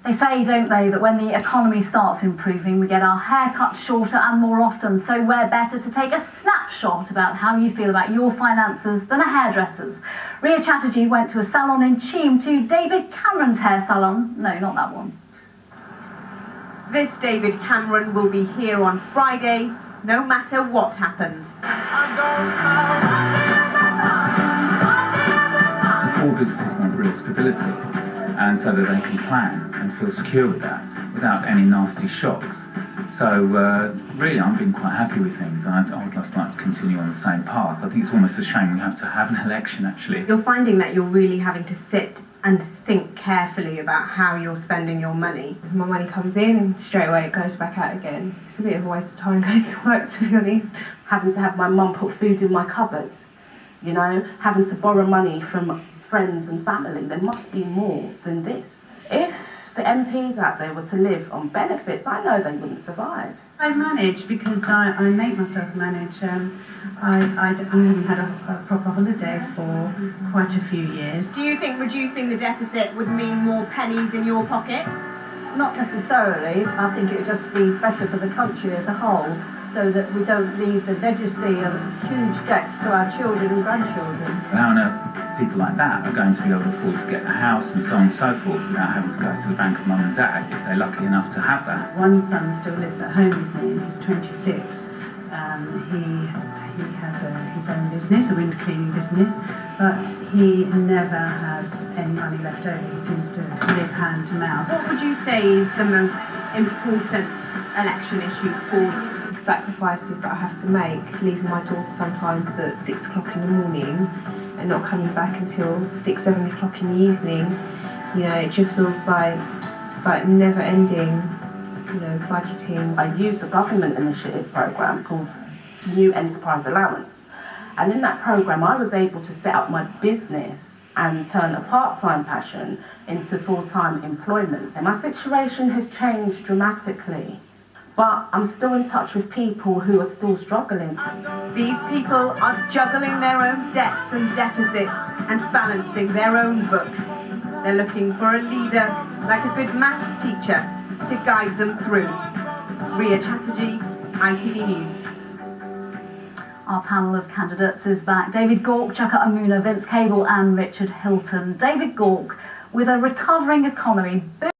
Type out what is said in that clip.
They say, don't they, that when the economy starts improving, we get our hair cut shorter and more often, so where better to take a snapshot about how you feel about your finances than a hairdresser's. Ria Chatterjee went to a salon in Cheam to David Cameron's hair salon. No, not that one. This David Cameron will be here on Friday, no matter what happens. All businesses want real stability, and so that they can plan and feel secure with that, without any nasty shocks. So really I'm being quite happy with things, and I would just like to continue on the same path. I think it's almost a shame we have to have an election, actually. You're finding that you're really having to sit and think carefully about how you're spending your money. My money comes in and straight away it goes back out again. It's a bit of a waste of time going to work, to be honest. Having to have my mum put food in my cupboard, you know, having to borrow money from friends and family. There must be more than this. If the MPs out there were to live on benefits, I know they wouldn't survive. I manage because I make myself manage. I haven't had a proper holiday for quite a few years. Do you think reducing the deficit would mean more pennies in your pocket? Not necessarily. I think it would just be better for the country as a whole, so that we don't leave the legacy of huge debts to our children and grandchildren. How on earth people like that are going to be able to afford to get a house and so on and so forth without having to go to the bank of mum and dad if they're lucky enough to have that? One son still lives at home with me. He's 26. He has his own business, a window cleaning business, but he never has any money left over. He seems to live hand to mouth. What would you say is the most important election issue for you? Sacrifices that I have to make, leaving my daughter sometimes at 6 o'clock in the morning and not coming back until 6, 7 o'clock in the evening. You know, it just feels like it's like never ending, you know, budgeting. I used a government initiative program called New Enterprise Allowance, and in that program I was able to set up my business and turn a part-time passion into full-time employment. And my situation has changed dramatically, but I'm still in touch with people who are still struggling. These people are juggling their own debts and deficits and balancing their own books. They're looking for a leader like a good maths teacher to guide them through. Ria Chatterjee, ITV News. Our panel of candidates is back. David Gauke, Chaka Amuna, Vince Cable and Richard Hilton. David Gauke, with a recovering economy,